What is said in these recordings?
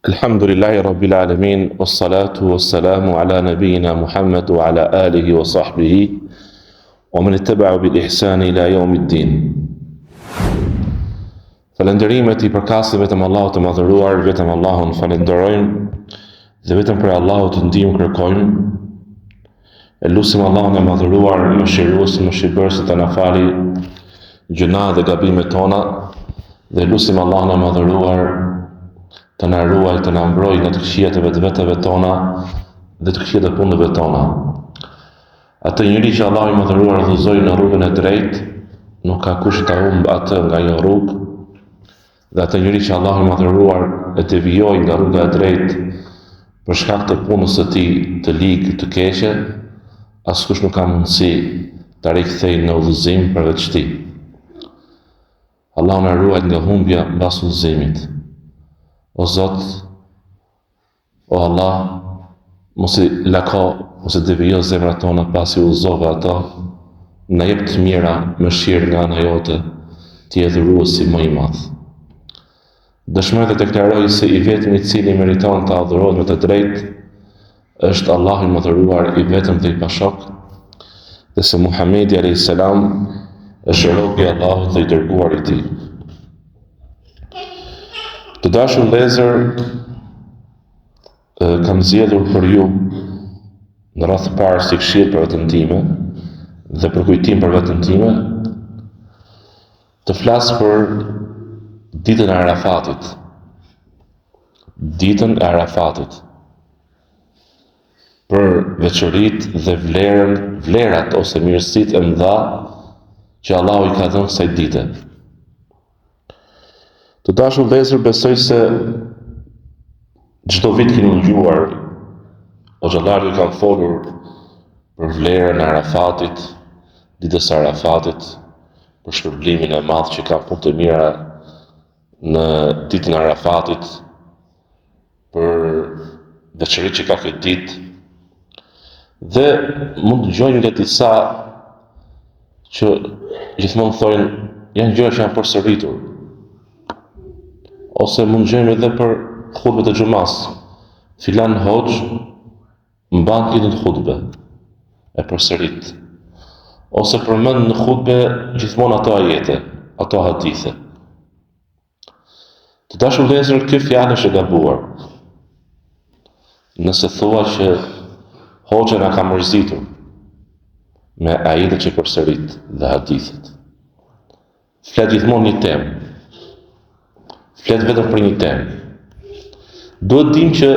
Alhamdulillahi Rabbil Alamin, wassalatu wassalamu ala nabiyina Muhammad wa ala alihi wa sahbihi wa man ittaba'u bil ihsani ila yawmiddin. Falënderimet i përkasin vetëm Allahut të madhëruar, vetëm Allahun falenderojmë dhe vetëm për Allahut të ndihmë kërkojmë. E lutim Allahun e madhëruar, mëshirues, mëshirbërës të na fali gjuna dhe gabimet tona, dhe lutim Allahun e madhëruar të na ruaj, të na mbrojë nga të këqijat e vetëve tona dhe të këqijat e punëve tona. Atë njeri që Allahu i madhëruar udhëzoi në rrugën e drejtë, nuk ka kush ta humbë atë nga një rrugë, dhe atë njeri që Allahu i madhëruar e devijoi nga rruga e drejtë për shkak të punës së tij të ligë, të keqe, askush nuk ka mundësi ta rikthejë në udhëzim përveç tij. Allahu na ruaj nga humbja mbas udhëzimit. O Zot, o Allah, mos i lako, mos i devijo zemrat tona pasi udhëzove ato, na jep të mira, mëshirë nga ana jote, ti je dhuruesi më i madh. Dëshmoj dhe deklaroj se i vetmi i cili meriton të adhurohet me të drejtë është Allahu i madhëruar, i vetëm dhe i pashok, dhe se Muhamedi alayhis salam është robi i Allahut dhe i dërguar i tij. Të dashur vëllezër, kam zgjedhur për ju në radhë të parë si këshill për veten time dhe për kujtim për veten time, të flas për ditën e Arafatit. Ditën e Arafatit. Për veçoritë dhe vlerat ose mirësitë e mëdha që Allahu i ka dhënë kësaj dite. Të dashur vëllezër, besoj se çdo vit keni dëgjuar hoxhallarët kanë folur për vlerën e Arafatit, ditës së Arafatit, për shpërblimin e madh që ka punë të mira në ditën e Arafatit, për veçoritë që ka këtë ditë. Dhe mund të dëgjojmë nga disa që gjithmonë thonë janë gjëra që janë përsëritur. Ose mund gjejmë edhe për hutbet e xumas. Filan hoxh mban një hutbe e përsërit. Ose përmend në hutbe gjithmonë ato ajete, ato hadithe. Të dashur vëllezër, kjo fjalë është e gabuar. Nëse thua që hoxha na ka mërzitur me ajetet që përsërit dhe hadithet. Flet gjithmonë një temë. Flet vetëm për një temë. Duhet dim që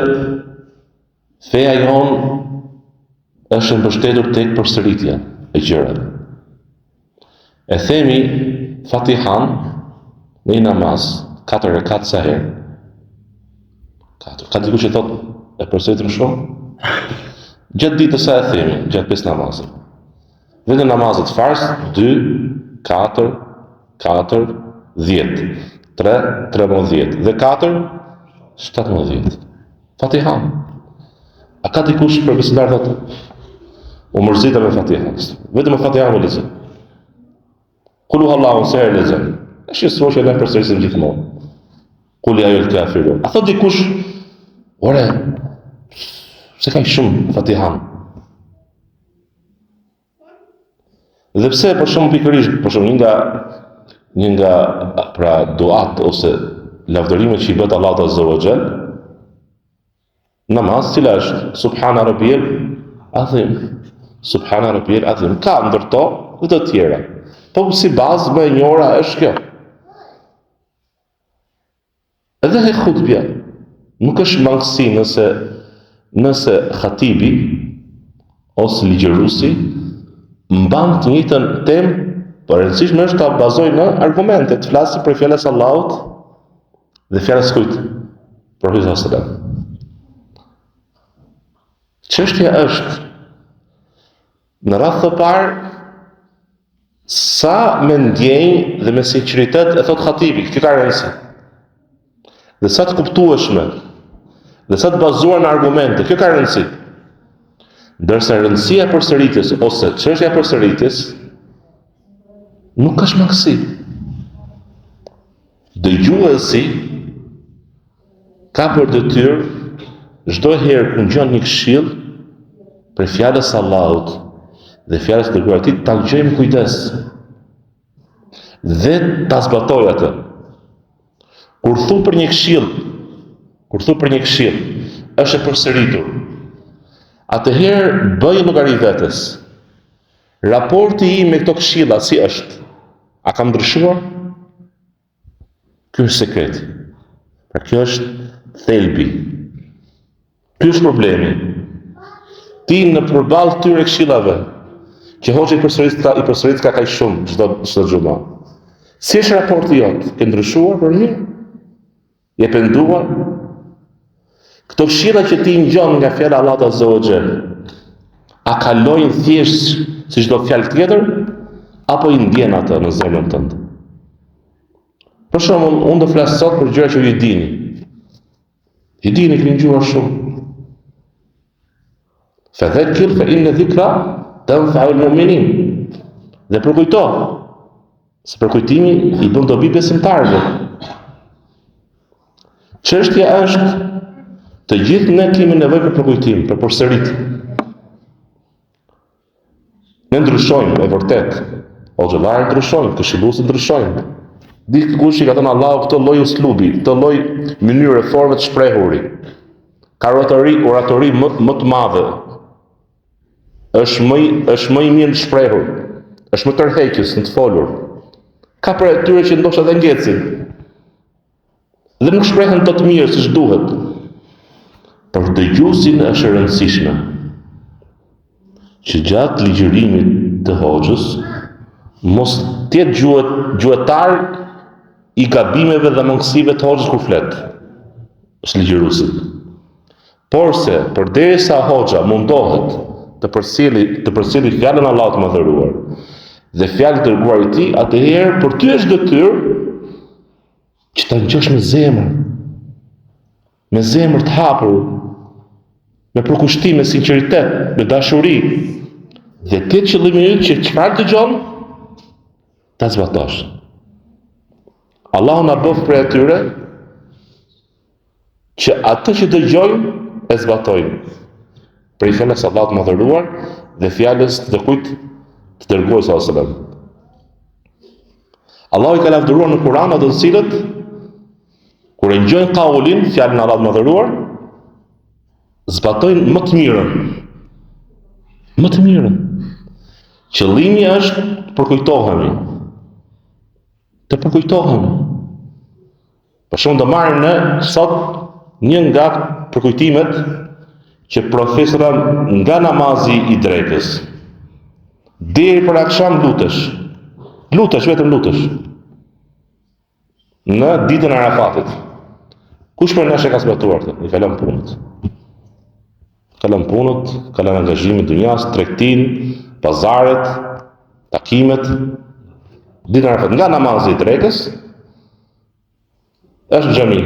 feja jonë është mbështetur tek përsëritja e gjërave. E themi Fatihan në një namaz 4 rekat sa herë. 4. Ka dikush që thotë e përsëritim shumë? Gjatë ditës sa e themi, gjatë 5 namazet. Vetëm namazet fars 2, 4, 4, 10. 3, 13 dhe 4, 17. Fatihan. A ka dikush për besimtar thotë u mërzita me Fatihan? Vetëm me Fatihan me lexoj. Qul huwallahu se herë lexoj. Është një sure që ne përsërisim gjithmonë. Qul ya ayyuhal kafirun. A thotë dikush, ore, se ka shumë Fatihan. Dhe pse për shumë pikërisht, për shumë një nga pra duat ose lavdërimet që i bëhet Allahut Azza wa Jall, namaz cila është Subhana Rabbiyal Azim. Subhana Rabbiyal Azim. Ka ndërto dhe të tjera. Po si bazë më e njohura është kjo. Edhe e hutbja nuk është mangësi nëse khatibi ose ligjëruesi mban të njëjtën temë. Por e rëndësishme është ta bazoj në argumente, të flasë për fjalës Allahut dhe fjalës kujt? Profetit sallallahu alajhi wasallam. Çështja është në radhë të parë sa me ndjenjë dhe me sinqeritet e thot khatibi, kjo ka rëndësi. Dhe sa të kuptueshme, dhe sa të bazuar në argumente, kjo ka rëndësi. Ndërsa rëndësia e përsëritjes ose çështja e përsëritjes nuk është mangësi. Dëgjuesi ka për detyrë çdo herë kur ngjon një këshill për fjalës së Allahut dhe fjalës të dërguarit të tij, ta dëgjojë me kujdes dhe ta zbatoj atë. Kur thu për një këshill, është e përsëritur, atëherë bëj llogari vetes. Raporti im me këto këshilla si është? A ka ndryshuar? Ky është sekreti. Pra kjo është thelbi. Ky është problemi. Ti në përballë këtyre këshillave që hoxha i përsërit ka kaq shumë çdo xhumë. Si është raporti jot? Ke ndryshuar për mirë? Je penduar? Këto këshilla që ti ngjon nga fjala e Allahut Azza wa Jall, a kalojnë thjesht si çdo fjalë tjetër, apo i ndjen atë në zemrën tënde? Për shembull, unë do flas sot për gjëra që ju i dini. I dini, keni dëgjuar shumë. Fadhakkir fa inna dhikra tanfa'u al-mu'minin. Dhe përkujto, se përkujtimi i bën dobi besimtarëve. Çështja është, të gjithë ne kemi nevojë për përkujtim, për përsëritje. Ne ndryshojmë, e vërtet. Hoxhallarët ndryshojnë, këshilluesit ndryshojnë. Dikush i ka thënë Allahu këtë lloj uslubi, këtë lloj mënyre forme të shprehuri, ka oratori më të madhe. Është më i mirë të shprehur, është më tërheqës në të folur. Ka për atyre që ndoshta dhe ngjecin. Dhe nuk shprehen të mirë siç duhet. Për dëgjuesin është e rëndësishme që gjatë ligjërimit të hoxhës mos të jetë gjuetar i gabimeve dhe mangësive të hoxhës kur flet. Është ligjëruesit. Por se përderisa hoxha mundohet të përcjellë fjalën e Allahut të Madhëruar dhe fjalën e dërguarit të tij, atëherë për ty është detyrë që ta ngjosh me zemër të hapur, me përkushtim, me sinqeritet, me dashuri, dhe ti qëllimi që çfarë dëgjon ta zbatosh. Allahu na bëf për atyre që atë që dëgjojnë e zbatojnë. Për i fjalës së Allahut të Madhëruar dhe fjalës të kujt të dërguarit sallallahu alajhi wasallam. Allahu i ka lavdëruar në Kur'an ato të cilët kur e ngjojnë kaulin, fjalën e Allahut të Madhëruar, zbatojnë më të mirën. Më të mirën. Qëllimi është të përkujtohemi. Të përkujtohemi. Për shembull, do marrim ne sot një nga përkujtimet që profesora nga namazi i drekës deri për akşam lutesh, vetëm lutesh. Në ditën e Arafatit. Kush për nesh e ka zbatuar këtë? I kalon punët. Kalon angazhimin dunjas, tregtinë, pazaret, takimet. Ditën e Arafatit nga namazi i drekës është në xhami.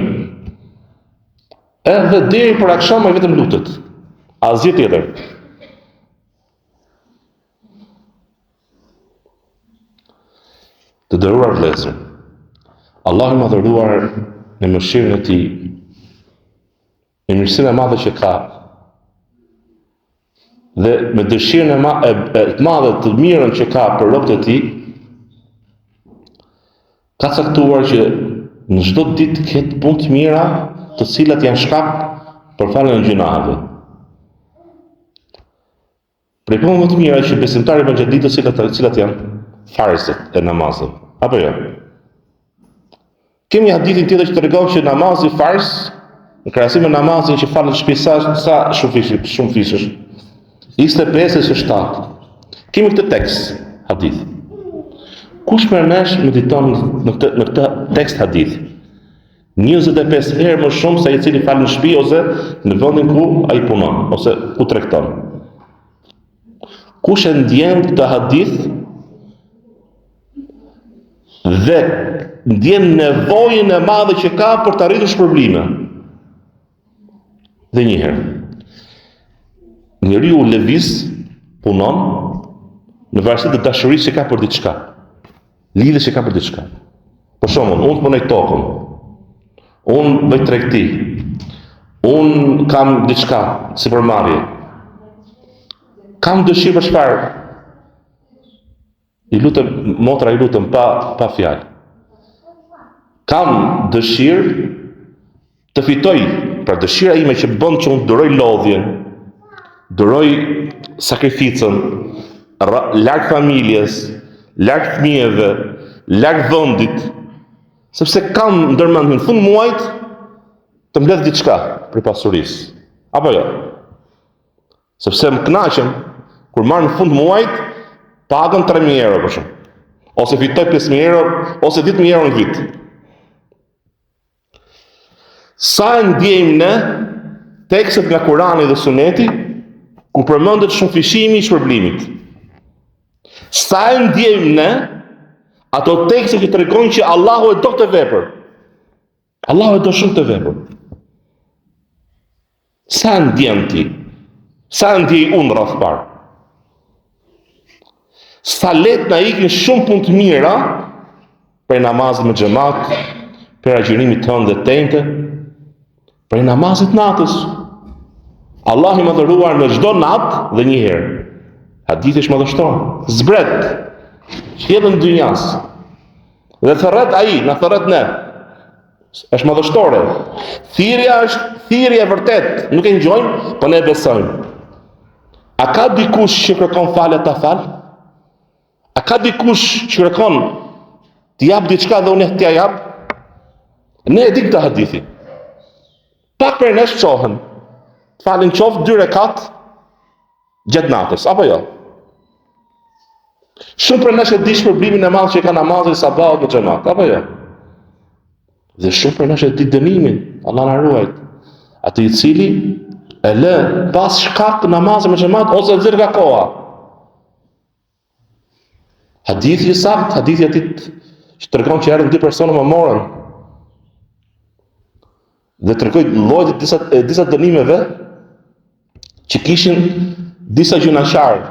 Edhe deri për akşam ai vetëm lutet. Asgjë tjetër. Të nderuar vëllezër, Allahu i Madhëruar në mëshirën e tij, në mirësinë e madhe që ka, dhe me dëshirën e madhe të mirën që ka për robët e tij, ka caktuar që në çdo ditë ketë punë të mira, të cilat janë shkak për faljen e gjunaheve. Prej punëve më të mira që besimtari bën gjatë ditës, cilat janë farzet e namazit, apo jo? Kemi hadithin tjetër që tregon që namazi farz, në krahasim me namazin që falet në shtëpi, sa shumë fishësh. 25 ose 7. Kemi këtë tekst hadith. Kush për nesh mediton në këtë tekst hadith? 25 herë më shumë se ai i cili fal në shtëpi ose në vendin ku ai punon ose ku tregton. Kush e ndjen këtë hadith dhe ndjen nevojën e madhe që ka për të arritur shpërblime. Dhe njëherë, njeriu lëviz, punon në varësi të dashurisë që ka për diçka, lidhjes që ka për diçka. Për shembull, unë punoj tokën. unë bëj tregti, unë kam diçka, si përmarrje, kam dëshirë për çfarë? I lutem, motra i lutem pa fjalë. Kam dëshirë të fitoj, pra dëshira ime që bën që unë duroj lodhjen, duroj sakrificën, larg familjes, larg fëmijëve, larg vendit, sepse kam ndërmend në fund muajit të mbledh diçka për pasurisë. Apo jo? Sepse më kënaqem kur marr në fund muajit pagën 3.000 euro për shemb, ose fitoj 5.000 euro, ose 10.000 euro në vit. Sa e ndjejmë ne tekstet nga Kurani dhe Suneti ku përmendet shumëfishimi i shpërblimit. Sa e ndjejmë ne ato tekste që tregojnë që Allahu e do këtë vepër. Allahu e do shumë këtë vepër. Sa e ndjem ti? Sa e ndjej unë rreth parë? Sa let na ikin shumë punë të mira për namazin me xhamat, për agjërimin tonë dhe tente, për namazit natës. Allah i madhëruar në çdo natë dhe një herë. Hadithi është madhështor. Zbret, sjellën dynjas. Dhe thërret ai, na thërret ne. Është madhështore. Thirrja është thirrje e vërtet, nuk e ngjojmë, po ne besojmë. A ka dikush që kërkon falë ta fal? A ka dikush që kërkon të jap diçka dhe unë t'ja jap? Ne e di këtë hadithi. Pak për nesh qohen, të falin qoftë 2 rekat gjatë natës, apo jo? Shumë për nesh e di shpërblimin e madh që ka namazi sabahut në xhamat, apo jo? Dhe shumë për nesh e di dënimin, Allah na ruaj, atë i cili e lë pas shkak namazit me xhamat ose e nxjerr nga koha. Hadithi i saktë, hadithi i atit që tregon që erdhën 2 persona më morën. Dhe tregoj llojet e disa dënimeve që kishin disa gjunaqarë.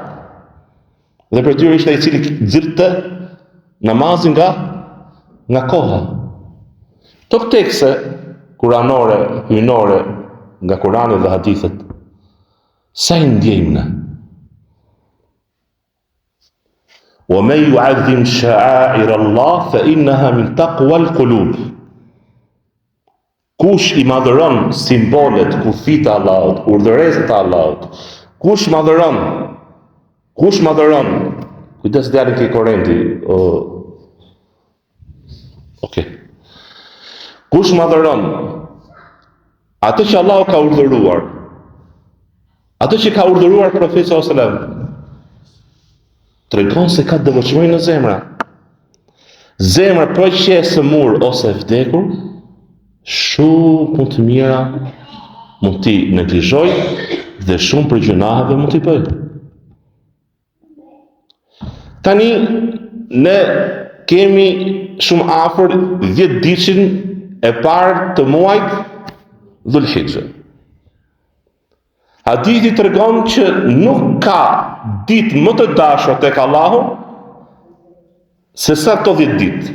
Dhe për tyre ishte ai i cili nxirrte namazin nga koha. Këto tekste kuranore, hyjnore nga Kurani dhe hadithet, sa i ndjejmë ne? Wa man yu'azzim sha'air Allah fa innaha min taqwa al-qulub. Kush i madhëron simbolet, kufit e Allahut, urdhëresat e Allahut, kush madhëron, kujdes djalin ke korrenti, kush madhëron atë që Allahu ka urdhëruar, atë që ka urdhëruar profeti sallallahu alajhi wasallam, tregon se ka devotshmëri në zemra. Zemra po që e sëmur ose e vdekur, shumë punë të mira mund t'i neglizhoj dhe shumë për gjunaheve mund t'i bëj. Tani ne kemi shumë afër 10 ditën e parë të muajit Dhul-Hijja. Hadithi tregon që nuk ka ditë më të dashur tek Allahu se sa këto 10 ditë.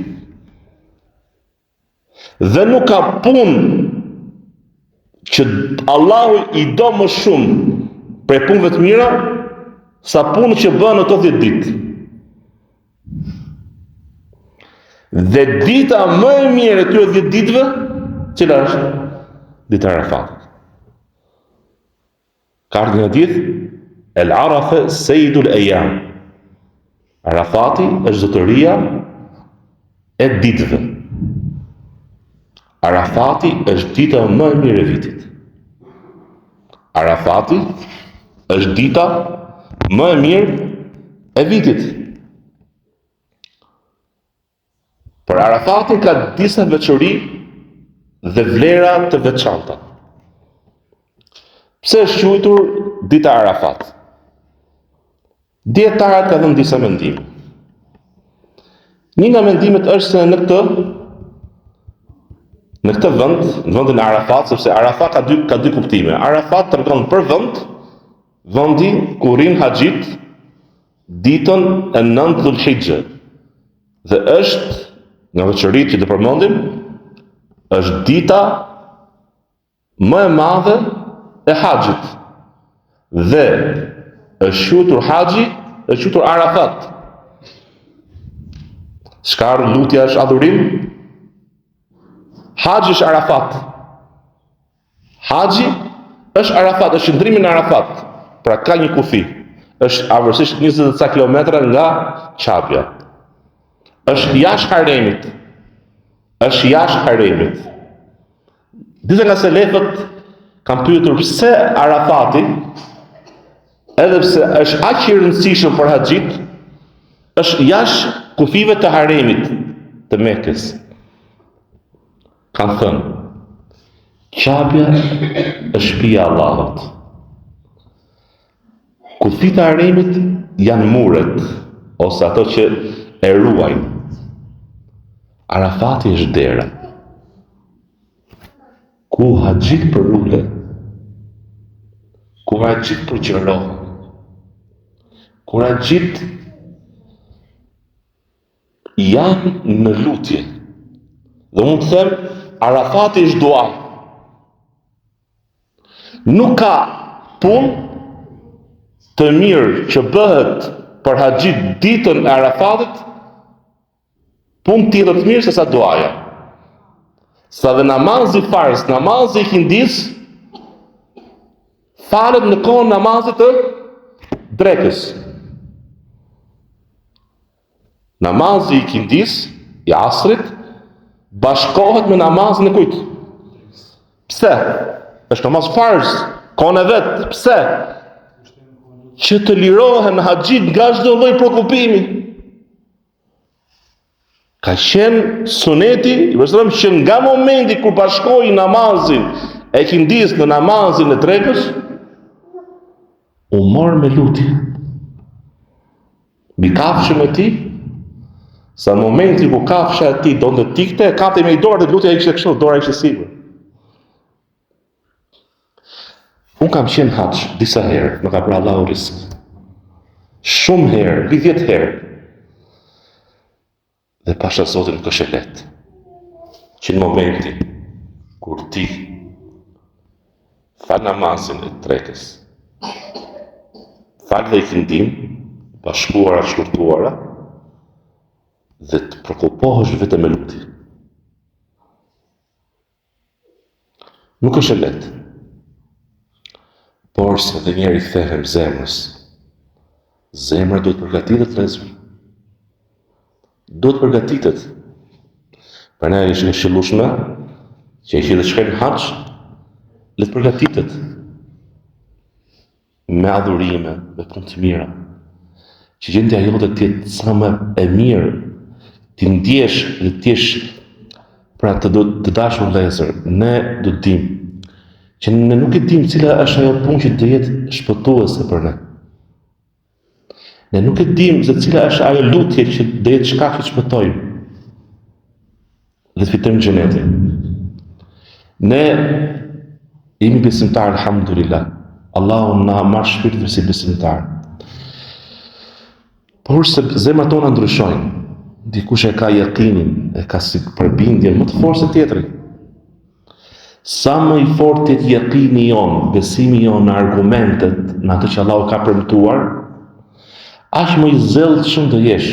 Dhe nuk ka punë që Allahu i do më shumë për punëve të mira sa punë që bën në këto 10 ditë. Dhe dita më e mirë e këtyre 10 ditëve, cila është? Dita e Arafatit. Ka ardhur në hadith, El Arafa Sayyidul Ayyam. Arafati është zotëria e ditëve. Arafati është dita më e mirë e vitit. Arafati është dita më e mirë e vitit. Por Arafati ka disa veçori dhe vlera të veçanta. Pse është quajtur dita e Arafat? Dietarët kanë dhënë disa mendime. Një nga mendimet është se në këtë vend, në vendin e Arafat, sepse Arafat ka dy kuptime. Arafat tregon për vendi ku rrin haxhit ditën e 9 Dhul-Hijja. Dhe është nga veçoritë që do përmendim, është dita më e madhe e haxhit. Dhe është quajtur haxhi, është quajtur Arafat. Çka lutja është adhurim? Haxhi është Arafat. Haxhi është Arafat, është qëndrimi në Arafat. Pra ka një kufi. Është afërsisht 20 ca kilometra nga Qabja. Është jashtë haremit. Është jashtë haremit. Disa nga selefët kanë pyetur pse Arafati, edhe pse është aq i rëndësishëm për haxhit, është jashtë kufive të haremit të Mekës. Kanë thënë, Qabja është shtëpia e Allahut. Kufit e haremit janë muret, ose ato që e ruajnë. Arafati është dera. Ku haxhit përullen, ku haxhit përqërohen, ku haxhit janë në lutje. Dhe mund të them, Arafati është dua. Nuk ka punë të mirë që bëhet për haxhit ditën e Arafatit, punë tjetër të mirë se sa duaja. Sa dhe namazi farz, namazi i kindis, falet në kohën namazit të drekës. Namazi i kindis, i asrit, bashkohet me namazin e kujt? Pse? Është namaz farz, kohën e vetë. Pse? Që të lirohen haxhit nga çdo lloj shqetësimi. Ka qenë suneti i Profetit që nga momenti kur bashkoi namazin e kindis në namazin e drekës, u mor me lutje. Mbi kafshën e tij, sa në momenti ku kafsha e tij donte tikte, e kapte me dorë dhe lutja ishte kështu, dora ishte sipër. Unë kam qenë haxh disa herë, më ka bërë Allahu risk. Shumë herë, 10 herë. Dhe pasha Zotin nuk është e lehtë. Që në momenti kur ti fal namazin e drekës, fal dhe ikindim, bashkuara, shkurtuara, dhe të përkupohesh vetëm me lutje. Nuk është e lehtë. Por se dhe njeri kthehem zemrës. Zemra duhet përgatitet rrezmi. Duhet përgatitet. Për ne ishte e shëllueshme që ai që të shkojnë haxh, le të përgatitet me adhurime, me punë të mira. Që gjendja jote të jetë sa më e mirë, ti ndjesh dhe të jesh pra të dashur vëllezër, ne do të dimë që ne nuk e dim cila është ajo punë që do jetë shpëtuese për ne. Ne nuk e dim se cila është ajo lutje që do jetë shkak që të shpëtojmë dhe të fitojmë xhenetin. Ne jemi besimtarë, alhamdulillah. Allahu na marr shpirtin si besimtar. Por se zemrat tona ndryshojnë. Dikush e ka yaqinin, e ka si përbindjen më të fortë se tjetri. Sa më i fortë të yaqini jon, besimi jon në argumentet, në atë që Allahu ka premtuar, aq më i zellshëm do jesh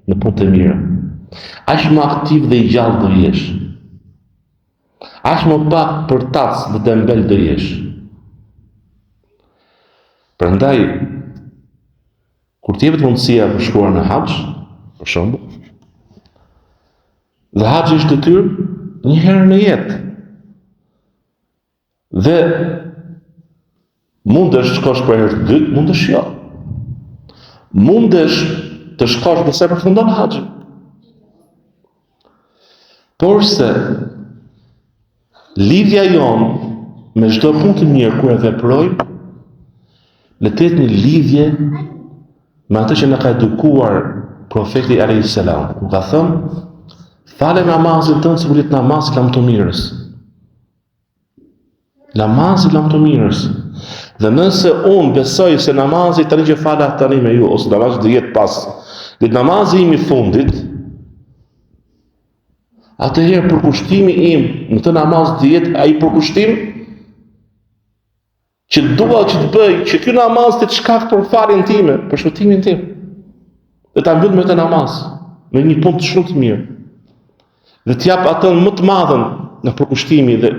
në punë të mira. Aq më aktiv dhe i gjallë do jesh. Aq më pak përtac dhe dembel do jesh. Prandaj, kur të jepet mundësia për shkuar në haxh, për shembull, dhe haxhi është detyrë një herë në jetë. Dhe mundesh të shkosh për herë të dytë, mundesh jo. Mundesh të shkosh nëse përfundon haxhin. Por se lidhja jon me çdo punë të mirë kur e veprojmë, le të jetë një lidhje me atë që na ka edukuar profeti alayhis salam, ku ka thënë, fale namazin tënd sikur jetë namaz i lam të mirës. Namazi lam të mirës. Dhe nëse unë besoj se namazi tani që fala tani me ju, ose namazi do jetë pas, dhe namazi im i fundit, atëherë përkushtimi im në të namaz të jetë ai përkushtim që dua që të bëj që ky namaz të shkak për faljen time, për shpëtimin tim. Dhe ta mbyll me të namaz, me një punë shumë të mirë. Dhe të jap atë më të madhen në përkushtimi dhe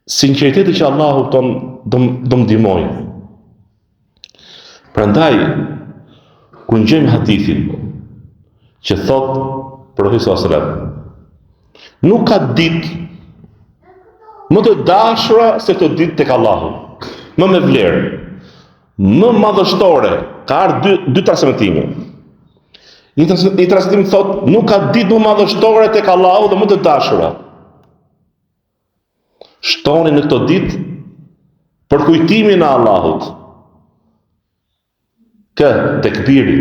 sinqeriteti që Allahu do më ndihmojë. Prandaj kur ngjejmë hadithin që thot profeti sallallahu alajhi wasallam, nuk ka ditë më të dashura se këtë ditë tek Allahu, më me vlerë, më madhështore. Ka ardhur dy transmetime. Një transmetim thot nuk ka ditë më madhështore tek Allahu dhe më të dashura. Shtoni në këtë ditë për kujtimin e Allahut. Ka tekbiri,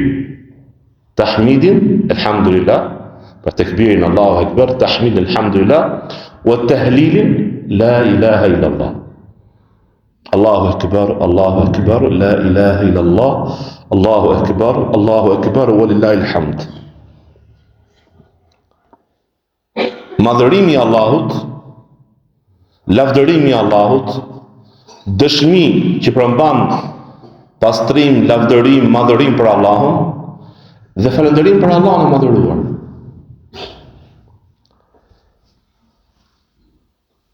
tahmidin, elhamdulillah, për tekbirin Allahu Akbar, tahmidin elhamdulillah, wa tahlilin la ilaha illallah. Allahu Akbar, la ilaha illallah, Allahu Akbar, walillahi alhamd. Madhërimi i Allahut, lavdërimi i Allahut, dëshmi që përmban pastrim, lavdërim, madhërim për Allahun dhe falënderim për Allahun e madhëruar.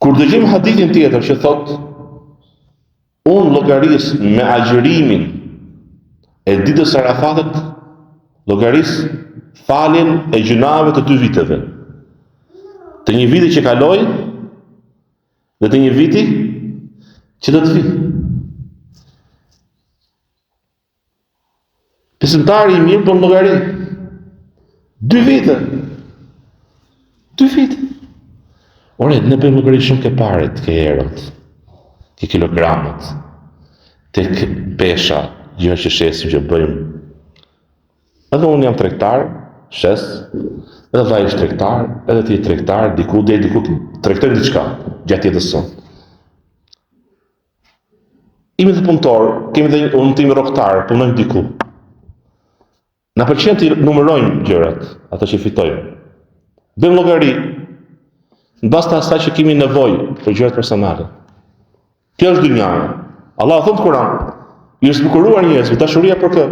Kur dëgjojmë hadithin tjetër që thot unë llogaris me agjërimin e ditës së Arafatit, llogaris faljen e gjunave të 2 viteve. Të një viti që kaloi dhe të një viti që do të vi. Besimtari i mirë bën llogari 2 vite. 2 vite. Ore, ne bëjmë llogari shumë ke paret, ke erot, ke kilogramët, tek pesha, gjëra që shesim që bëjmë. Edhe unë jam tregtar, shes, edhe vllai është tregtar, edhe ti je tregtar, diku tregtojmë diçka gjatë jetës sonë. Imi dhe punëtor, kemi dhe unë tim rroghtar, punojmë diku. Na pëlqen të numërojmë gjërat, ato që fitojmë. Bëjmë llogari në bazë të asaj që kemi nevojë për gjërat personale. Kjo është dynjaja. Allah thot në Kur'an, i është zbukuruar njerëzve dashuria për kë?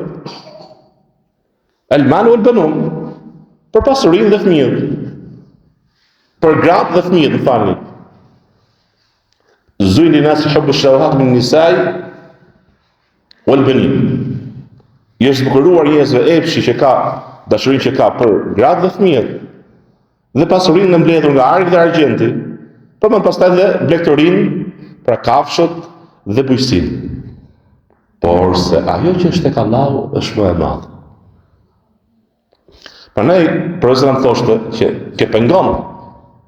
El-malu wal-banun, për pasurinë dhe fëmijët. Për gratë dhe fëmijët, më falni. Zujni linasi hubbu shawahat min nisai wal-banin. I është zbukuruar njerëzve epshi që ka, dashurinë që ka për gratë dhe fëmijët. Dhe pasurinë në mbledhur nga argë dhe argjenti, për më pastaj dhe blegtorinë, pra kafshët dhe bujqësinë. Por se ajo që është tek Allahu është më e madhe. Prandaj profesori thoshte që ke pengon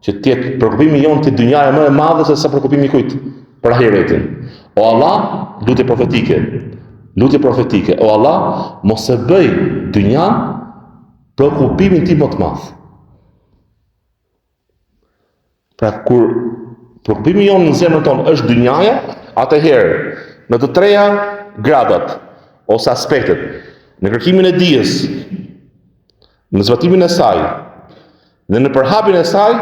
që të jetë përkupimi jonë të dynjaja më e madhe se sa përkupimi kujt për ahiretin. O Allah, lutje profetike. O Allah, mos e bëj dynjan përkupimin tim më të madh. Pra kur përkupimi jonë në zemrën tonë është dynjaja, atëherë në të treja gradat ose aspektet, në kërkimin e dijes, në zbatimin e saj dhe në përhapjen e saj,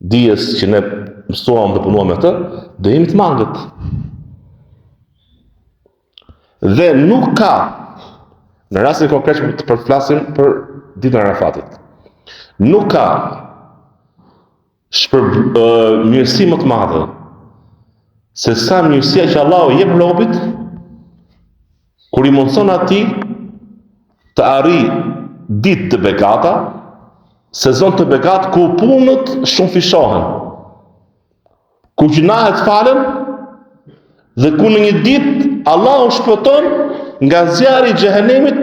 dijes që ne mësuam dhe punuam me të, do jemi të mangët. Dhe nuk ka, në rastin konkret të përflasim për ditën e Arafatit, nuk ka mirësi më të madhe se sa mirësia që Allahu jep robit kur i mundson atij të arrijë ditë të begata, sezon të begat ku punët shumë fishohen, ku gjunahet falen dhe ku në një ditë Allahu shpëton nga zjarri i xhehenemit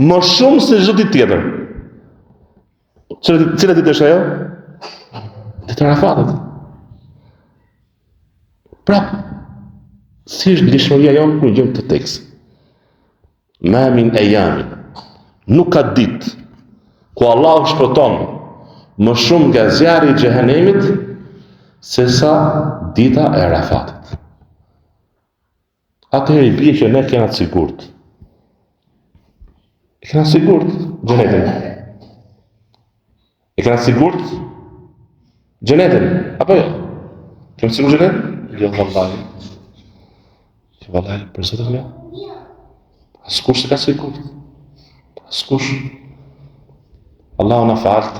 më shumë se çdo ditë tjetër. Cila ditë është ajo? Ditë e Arafatit. Prap, si është dëshmëria jonë kur gjejmë të tekst. Ma min ayamin, nuk ka ditë ku Allahu shpëton më shumë nga zjarri i xhehenemit se sa dita e Arafatit. Atëherë i bie që ne kena të sigurt. Kena sigurt xhenetin. E kena sigurt xhenetin, apo jo? Kemë sigurt xhenetin? Jo, vallahi. Jo, vallahi, për zotin meu. Askush s'ka sigurt. Askush. Allahu na falt,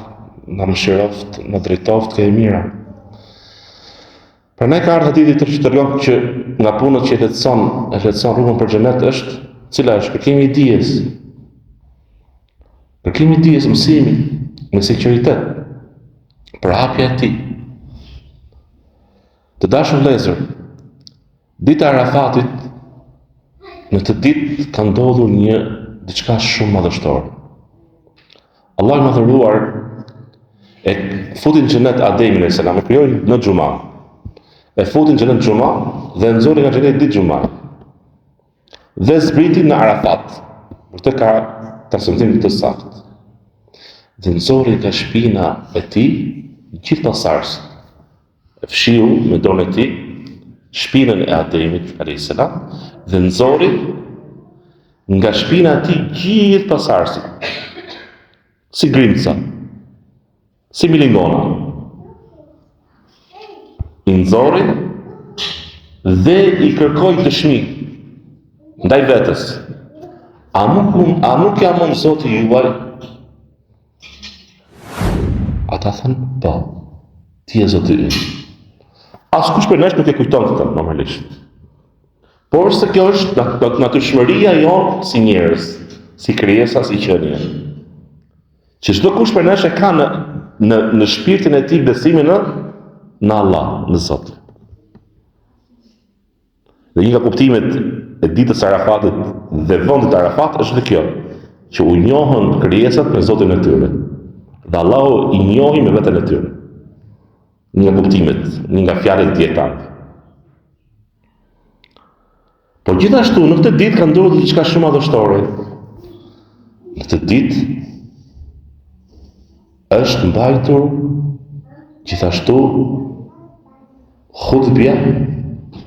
na mëshiroft, na drejtoft ke e mira. Prandaj ka ardhur hadithi të tregon që nga punët që e lehtëson rrugën për xhenet është, cila është kërkimi i dijes. Kërkimi i dijes, mësimi me sinqeritet, për hapja e tij. Të dashur vëllezër, dita e Arafatit, në të ditë ka ndodhur diçka shumë madhështore. Allah i madhëruar e futin në xhenet Ademin e selam, e krijoi në xhuma. E futin në xhenet xhuma dhe nxori nga xheneti ditë xhuma. Dhe zbriti në Arafat, për të ka transmetim të saktë. Dhe nxori nga shpina e tij gjithë pasardhësit. E fshiu me dorën e tij shpinën e Ademit alayhis salam dhe nxori nga shpina e tij gjithë pasardhësit. Si grimca, si milingona. I nxori dhe i kërkoi dëshmi ndaj vetes. A nuk jam unë Zoti juaj? Ata thënë, po, ti e Zoti ynë. Askush për nesh nuk e kujton këtë, normalisht. Por se kjo është natyrshmëria jonë si njerëz, si krijesa, si qenie. Që çdo kush për nesh e ka në shpirtin e tij besimin në Allah, në Zot. Dhe një nga kuptimet e ditës së Arafatit dhe vendit Arafat është dhe kjo, që u njohën krijesat me Zotin e tyre. Dhe Allahu i njohi me veten e tyre. Një nga kuptimet, një nga fjalët dietarëve. Por gjithashtu në këtë ditë ka ndodhur diçka shumë madhështore. Në këtë ditë është mbajtur gjithashtu hutbja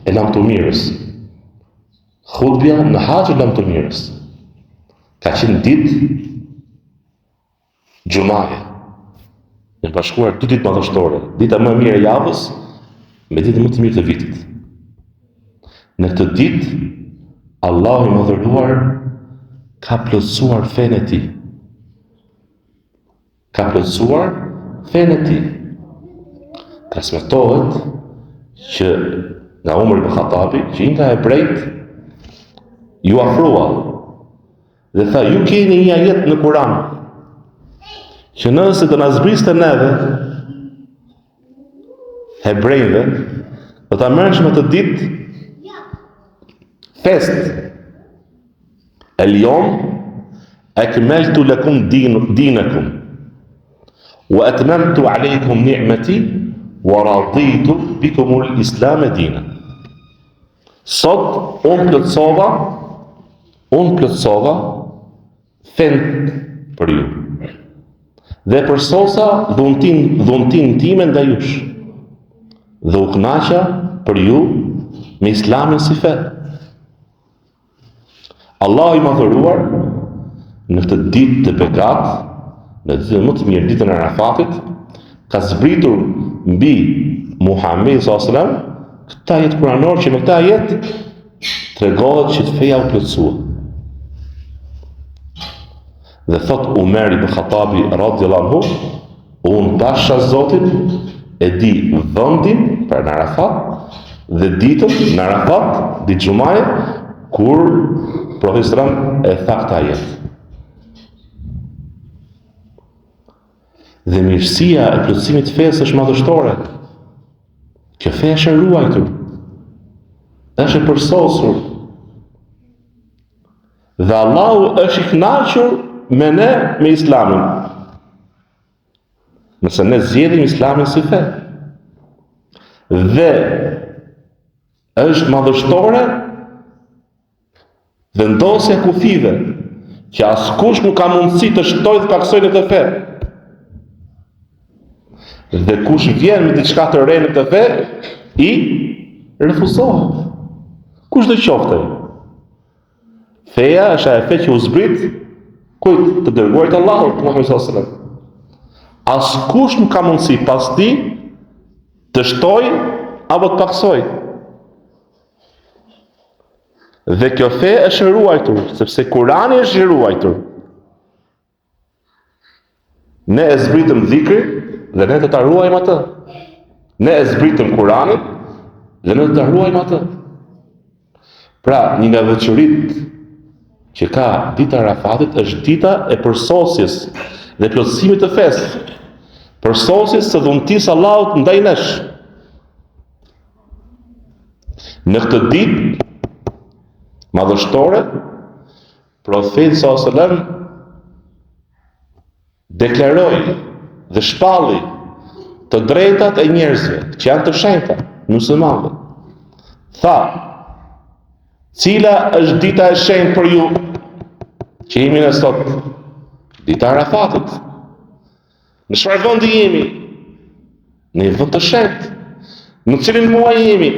e lamturmirës. Hutbja në haxhin e lamturmirës. Ka qenë ditë Gjumaje. Në bashkuar dy ditë madhështore, dita më e mirë e javës me ditën më të mirë të vitit. Në këtë ditë Allahu i madhëruar ka plotësuar fenë e tij. Ka plotësuar fenë e tij. Transmetohet që nga Umar ibn Khattabi, që nga hebrejt ju afrua dhe tha, ju keni një ajet në Kur'an që nëse do na zbriste neve hebrejve, do ta merreshim atë ditë fest. El-yawm akmaltu lakum dinakum wa atmamtu alaykum ni'mati wa raditu bikum al-islam dinan. Sot unë plotësova fen për ju. Dhe përsosa dhuntin time ndaj jush. Dhe u kënaqa për ju me islamin si fe. Allah i madhëruar në këtë ditë të begat, në ditën më të mirë, ditën e Arafatit, ka zbritur mbi Muhamedi sallallahu alaihi wasallam këtë ajet kuranor që me këtë ajet tregohet që të feja u plotësua. Dhe thot Umar ibn Khattabi radhiyallahu anhu, unë pasha Zotin e di vendin për në Arafat dhe ditën në Arafat, ditë Xumaje, kur profesoram e tha këtë ajet. Dhe mirësia e plotësimit të fesë është madhështore. Kjo fe është e ruajtur, është e përsosur. Dhe Allahu është i kënaqur me ne me islamin. Nëse ne zgjedhim islamin si fe. Dhe është madhështore vendosja kufive që askush nuk ka mundësi të shtojë të paksojë në të fe. Dhe kush vjen me diçka të re në të fe, i refuzohet. Kush do qofte? Feja është ajo fe që u zbrit kujt? Të dërguarit Allahut, Muhamedi sallallahu alaihi wasallam. Askush nuk ka mundësi pas ti të shtoj apo të paksoj. Dhe kjo fe është e ruajtur, sepse Kurani është i ruajtur. Ne e zbritëm dhikrin dhe ne të ta ruajmë atë. Ne e zbritëm Kuranin dhe ne të ta ruajmë atë. Pra, një nga veçoritë që ka dita e Arafatit është dita e përsosjes dhe plotësimit të fesë, përsosjes së dhuntisë Allahut ndaj nesh. Në këtë ditë madhështore, profeti sallallahu alajhi wasallam deklaroi dhe shpalli të drejtat e njerëzve që janë të shenjta, muslimanëve. Tha, cila është dita e shenjtë për ju që jemi në sot? Dita e Arafatit. Në çfarë vendi jemi? Në një vend të shenjtë. Në cilin muaj jemi?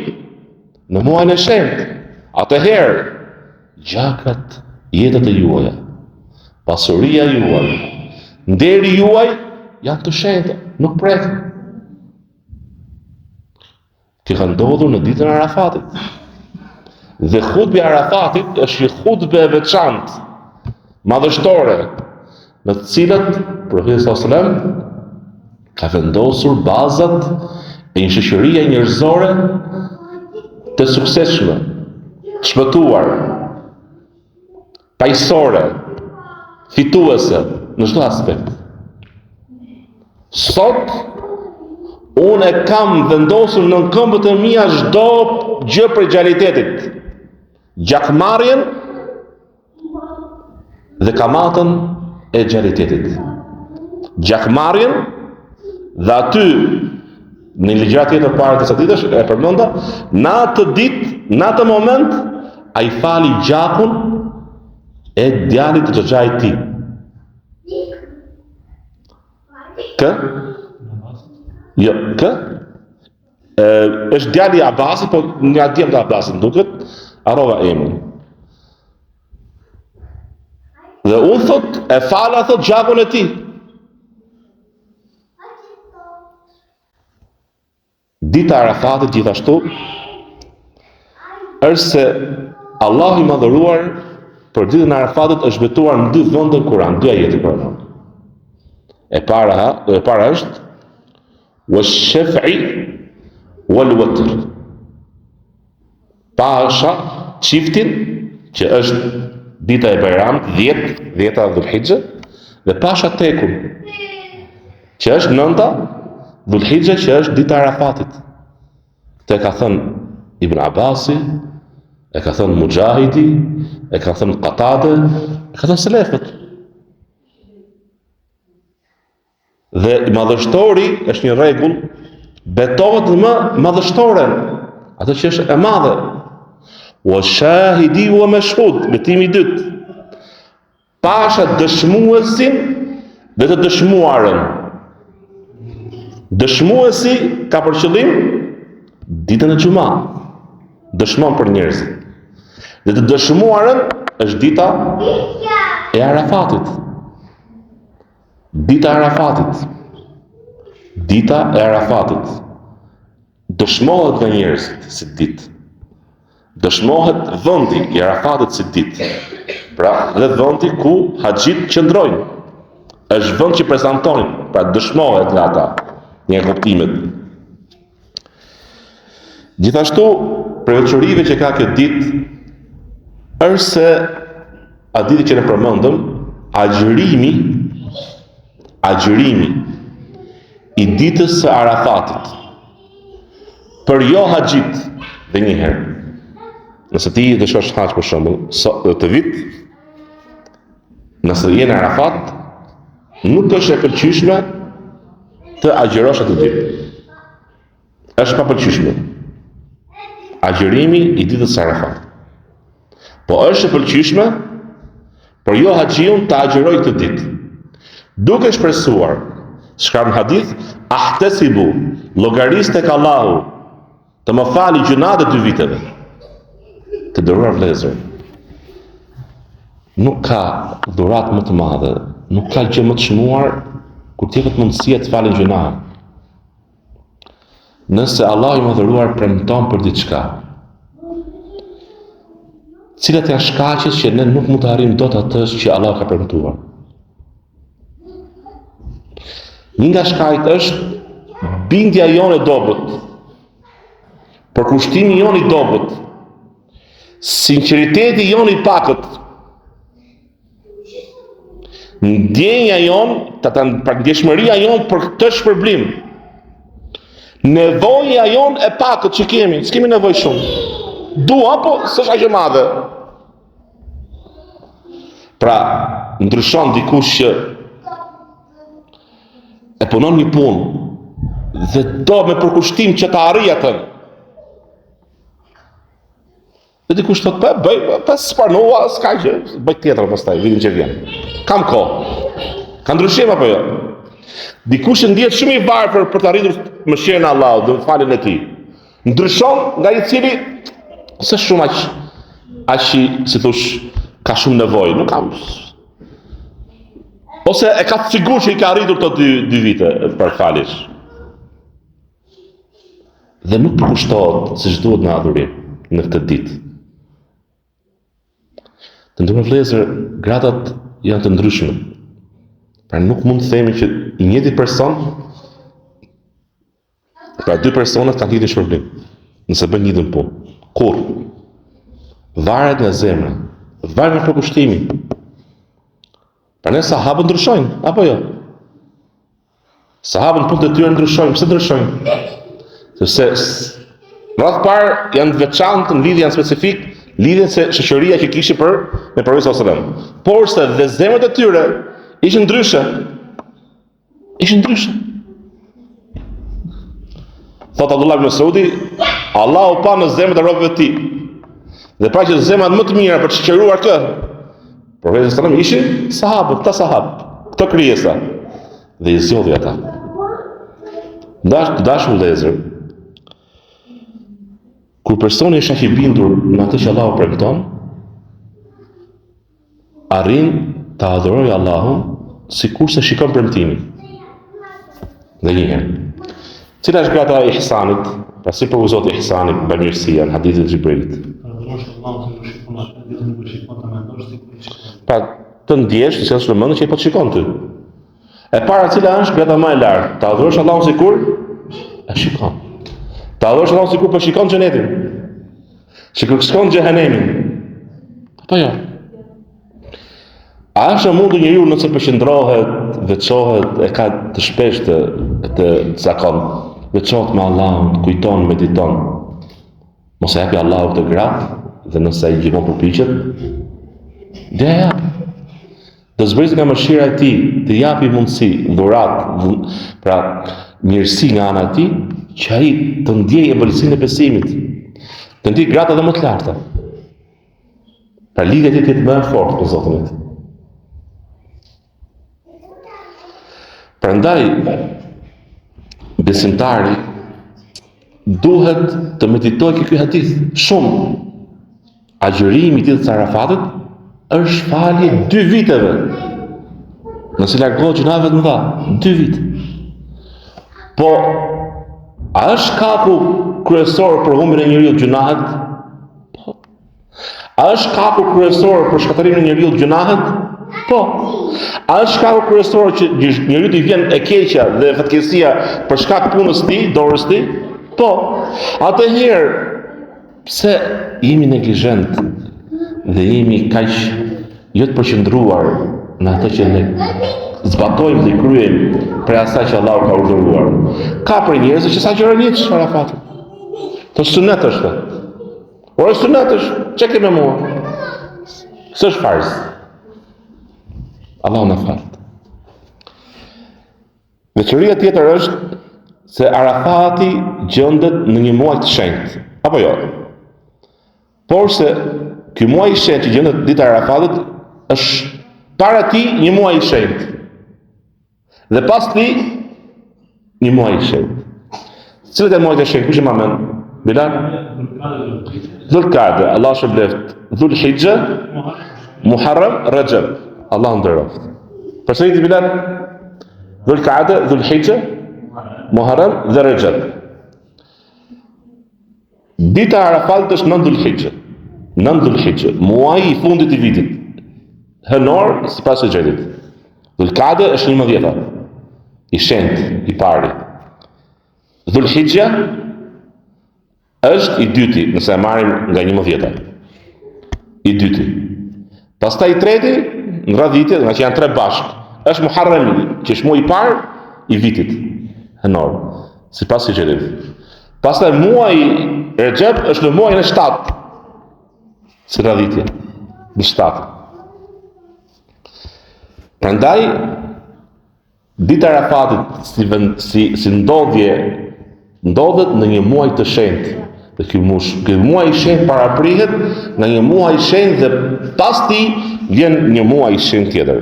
Në muajin e shenjtë. Atëherë, gjakat jetët e juaja, pasuria juaj, nderi juaj janë të shenjta, nuk prekën. Kjo ka ndodhur në ditën e Arafatit. Dhe hutbe e Arafatit është një hutbe e veçantë, madhështore, në të cilat profeti sallallahu alajhi wasallam ka vendosur bazat e një shoqërie njerëzore të suksesshme, shpëtuar, paqësore, fituese në çdo aspekt. Sot unë e kam vendosur në këmbët e mia çdo gjë për gjalitetit, gjakmarrjen dhe kamatën e gjalitetit. Gjakmarrjen dhe aty në ligjërat tjetër para të ditësh e përmenda, në atë ditë, në atë moment ai fali gjakun e djalit të xhaxhait tij. Kë? Jo, kë? Është djali i Abbasit, po nga djem të Abbasit duket, arrova emrin. Dhe unë thot, e fala thot gjakun e tij. Dita e Arafatit gjithashtu është se Allahu i madhëruar për ditën e Arafatit është betuar në 2 vende në Kur'an, 2 ajete Kur'an. E para është wash-shaf'i wal-watr. Pasha çiftin që është dita e Bajramit, 10 Dhulhixhe, dhe pasha tekun që është 9 Dhulhixhe, që është dita e Arafatit. Te ka thënë Ibn Abasi, e ka thënë Mujahidi, e ka thënë Qatade, e ka thënë selefët. Dhe madhështori është një rregull, betohet më madhështoren, atë që është e madhe. Wa shahidi wa mashhud, betimi i dytë. Pasha dëshmuesin dhe të dëshmuarën. Dëshmuesi ka për qëllim ditën e Xuma, dëshmon për njerëzit. Dhe të dëshmuarën është dita e Arafatit. Dita e Arafatit. Dita e Arafatit. Dëshmohet nga njerëzit si ditë. Dëshmohet vendi i Arafatit si ditë. Pra, dhe vendi ku haxhit qëndrojnë. Është vend që prezantojnë, pra dëshmohet nga ata, nga kuptimet. Gjithashtu, për veçorive që ka këtë ditë, është se atë ditë që ne përmendëm, agjërimi i ditës së Arafatit për jo haxhit dhe një herë. Nëse ti dëshosh haxh për shembull të vit, nëse je në Arafat, nuk është e pëlqyeshme të agjërosh atë ditë. Është pa pëlqyeshme. Agjërimi i ditës së Arafatit. Po është e pëlqyeshme për jo haxhiun të agjëroj këtë ditë. Duke shpresuar, shkruan në hadith, ahtesibu, llogaris tek Allahu, të më fali gjunat e 2 viteve. Të dëruar vëllezër, nuk ka dhurat më të madhe, nuk ka gjë më të çmuar kur t'jepet mundësia të falin gjunahe. Nëse Allah i madhëruar premton për diçka, cilat janë shkaqet që ne nuk mund të arrijmë dot atë që Allah ka premtuar. Një nga shkaqet është bindja jonë e dobët, përkushtimi jonë i dobët, sinqeriteti jonë i pakët, ndjenja jonë, ndjeshmëria jonë për këtë shpërblim, nevoja jonë e pakët që kemi, s'kemi nevojë shumë. Dua, po s'është aq e madhe. Pra, ndryshon dikush që e punon një punë dhe do me përkushtim që ta arrijë atë. Dhe dikush thot, bëj, s'pranova, s'ka gjë, bëj tjetër pastaj, vitin që vjen. Kam kohë. Ka ndryshim apo jo? Dikush ndihet shumë i varfër për të arritur mëshirën e Allahut dhe faljen e tij. Ndryshon nga i cili se shumë aq si thosh ka shumë nevojë, nuk kam. Ose e ka sigur që i ka arritur të dy vite për faljes. Dhe nuk përkushtohet siç duhet në adhurim në këtë ditë. Të nderuar vëllezër, gradat janë të ndryshme. Pra nuk mund të themi që i njëjti person, pra dy personat kanë lidhje shpërblim, nëse bën një punë. Kur? Varet nga zemra, varet nga përkushtimi. Pra ne sahabët ndryshojnë, apo jo? Sahabët punët e tyre ndryshojnë, pse ndryshojnë? Sepse rreth parë janë të veçantë në lidhje specifik, lidhjen se shoqëria që kishin me Profetin sallallahu alajhi wasallam. Por se dhe zemrat e tyre ishin ndryshe. Thot Abdullah ibn Mas'udi, Allahu pa në zemrat e robëve të tij. Dhe pra që zemrat më të mira për të shoqëruar kë, Profeti sallallahu alajhi wasallam ishin sahabët, këto krijesa. Dhe i zgjodhi ata. Dashur vëllezër, kur personi është aq i bindur në atë që Allahu premton, arrin të adhurojë Allahun sikur se shikon premtimin. Dhe njëherë, cila është grada e ihsanit, pra si përgjigjot ihsani bamirësia në hadithin e Xhibrilit. Pra të ndjesh se është në që i po të shikon ty. E para cila është grada më e lartë, të adhurosh Allahun sikur e shikon. Të adhurosh Allahun sikur po shikon xhenetin. Sikur shikon xhehenemin. Apo jo? A është mundur njeriu nëse përqendrohet, veçohet, e ka të shpeshtë të zakon, veçohet me Allahun, kujton, mediton, mos e japi Allahu këtë gratë dhe nëse ai gjithmonë përpiqet, dhe ja. Do zbrisë nga mëshira e tij, të japi mundësi, dhuratë, pra mirësi nga ana e tij, që ai të ndjejë ëmbëlsinë e besimit, të ndjejë gratë edhe më të larta. Pra lidhja e tij më e fortë me Zotin e tij. Prandaj, besimtari duhet të meditojë ky hadith shumë. Agjërimi i ditës së Arafatit është falje 2 viteve. Nëse largohet gjunave të mëdha, 2 vite. Po, a është kaku kryesor për humbjen e njeriu gjunahet? Po. A është kaku kryesor për shkatërimin e njeriu gjunahet? Po. A është shkaku kryesor që njeriu t'i vjen e keqja dhe fatkeqësia për shkak punës së tij, dorës së tij? Po. Atëherë, pse jemi neglizhent dhe jemi kaq jo të përqendruar në atë që ne zbatojmë dhe kryejmë për asaj që Allahu ka urdhëruar? Ka për njerëz që sa gjëra një Arafatit. Të sunet është. Ora sunet është, çka ke me mua? S'është farz. Allahu na fal. Veçoria tjetër është se Arafati gjendet në një muaj të shenjtë, apo jo? Por se ky muaj i shenjtë që gjendet dita e Arafatit është para tij një muaj i shenjtë. Dhe pas tij një muaj i shenjtë. Cilët janë muajt e shenjtë? Kush e mban? Bilal? Dhul-Qa'da, Allah shpëleft. Dhul-Hijja, Muharram, Rajab. Allah ndëroft. Përsëriti Bilal? Dhul-Qa'da, Dhul-Hijja, Muharram dhe Rajab. Dita e Arafatit është 9 Dhul-Hijja. 9 Dhul-Hijja, muaji I fundit I vitit. Hënor sipas së xhelit. Dhul-Qa'da është 11-ta. I shenjtë, I pari. Dhul-Hijja është I dyti, nëse e marrim nga 11-ta. I dyti. Pastaj I treti, në radhitje, nga që janë 3 bashkë, është Muharram, që është muaji I parë I vitit. Hënor, sipas së xhelit. Pastaj muaji Rajab është në muajin e 7. Si radhitje, në 7. Prandaj dita e Arafatit si ndodhje ndodhet në një muaj të shenjtë. Dhe ky muaj I shenjtë paraprihet nga një muaj I shenjtë dhe pas tij vjen një muaj I shenjtë tjetër.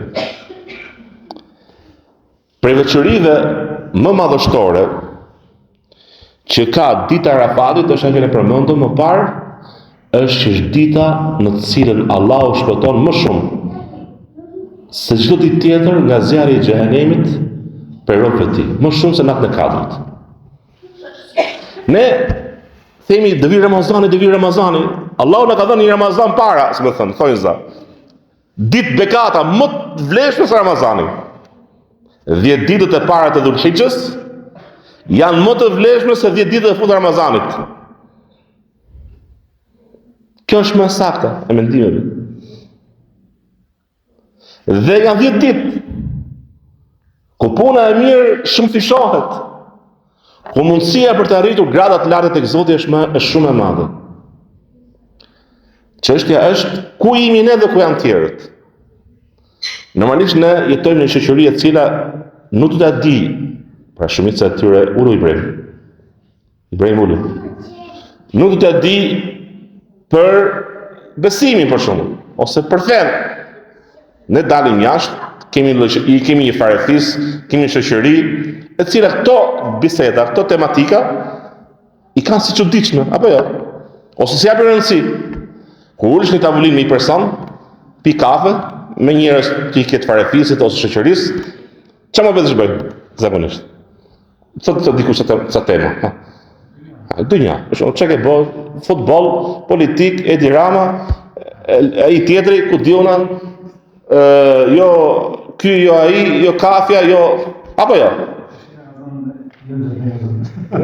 Prej veçorive më madhështore që ka dita e Arafatit është ajo që ne përmendëm më parë, është dita në të cilën Allahu shpëton më shumë se çdo ditë tjetër nga zjarri I xhehenemit për robët e tij, më shumë se natën e katërt. Ne themi do vi Ramazani, Allahu na ka dhënë një Ramazan para, si më thonë za. Ditë bekata më të vlefshme se Ramazani. 10 ditët e para të Dhul-Hijjës janë më të vlefshme se 10 ditët e fundit të Ramazanit. Kjo është më saktë e mendimeve. Dhe janë 10 ditë ku puna e mirë shumë fishohet, ku mundësia për të arritur gradat larta tek Zoti është shumë e madhe. Çështja është ku jemi ne dhe ku janë tjerët. Normalisht ne jetojmë në një shoqëri e cila nuk do ta di, pra shumica e tyre ulu Ibrahim ulu. Nuk do ta di për besimin për shembull, ose për fen. Ne dalim jashtë, kemi një farefis, kemi një shoqëri, e cila këto biseda, këto tematika I kanë si çuditshme, apo jo? Ose si japin rëndësi. Kur ulesh në tavolinë me një person, pi kafe me njerëz që I ketë farefisit ose shoqërisë, çfarë më bësh bëj? Zakonisht. Çfarë dikush sa tema? Dunja, çka ke bë? Futboll, politik, Edi Rama, ai tjetri ku diuna, jo ky, jo ai, jo kafja, jo apo jo.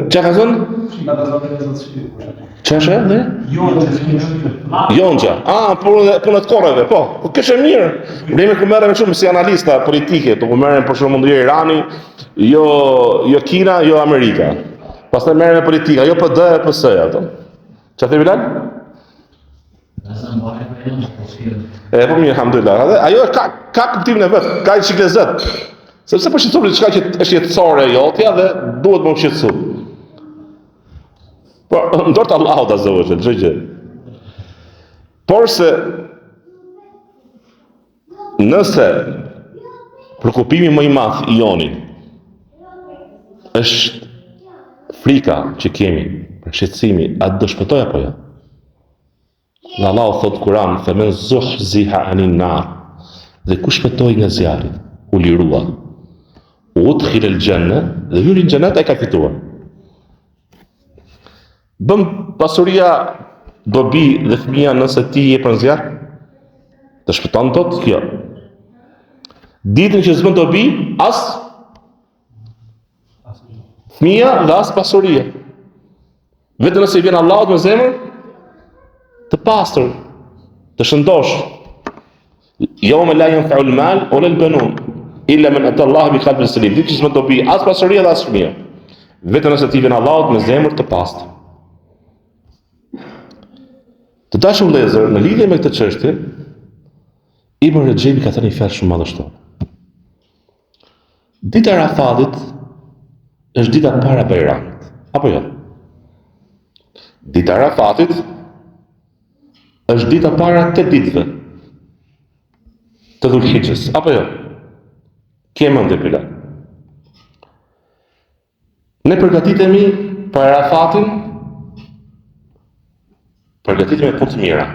Çka ka thënë? Çfarë ne? Jonxha. Punët korreve, po. Po kjo është mirë. Problemi ku merrem shumë si analista politike, po merrem për shembull jo Irani, jo Kina, jo Amerika. Pastaj merrem me politika, jo PD e PS-ja ato. Çfarë the Bilal? Po mirë, alhamdulillah. Ajo ka kuptimin e vet, ka çiklezet. Sepse po shqetësohet diçka që është jetësore e jotja dhe duhet më shqetësu. Po ndort Allahu ta zëvojë çdo gjë. Por se nëse shqetësimi më I madh I joni është frika që kemi, për shqetësimi, atë do shpëtoj apo jo? Dhe Allahu thot Kur'an, "Faman zuhziha 'anil nar", dhe kush shpëtoi nga zjarri, u lirua. Udkhil al-janna, dhe hyri në xhenet ai ka fituar. Bëm pasuria dobi dhe fëmia nëse ti je për zjarr? Të shpëton tot? Jo. Ditën që s'bën dobi, as fëmia dhe as pasuria. Vetëm nëse I vjen Allahut me zemër të pastër, të shëndosh. Yawma la yanfa'u al-mal wala al-banun illa man ata Allah bi qalbin salim. Ditë që s'bën dobi as pasuria dhe as fëmia. Vetëm nëse ti vjen Allahut me zemër të pastër. Të dashur vëllezër, në lidhje me këtë çështje, Ibn Rajab ka thënë një fjalë shumë madhështore. Dita e Arafatit është dita para Bajramit, apo jo? Dita e Arafatit është dita para 8 ditëve të Dhul-Hijjës, apo jo? Ke mendje Bilal? Ne përgatitemi për Arafatin, përgatitemi punë të mira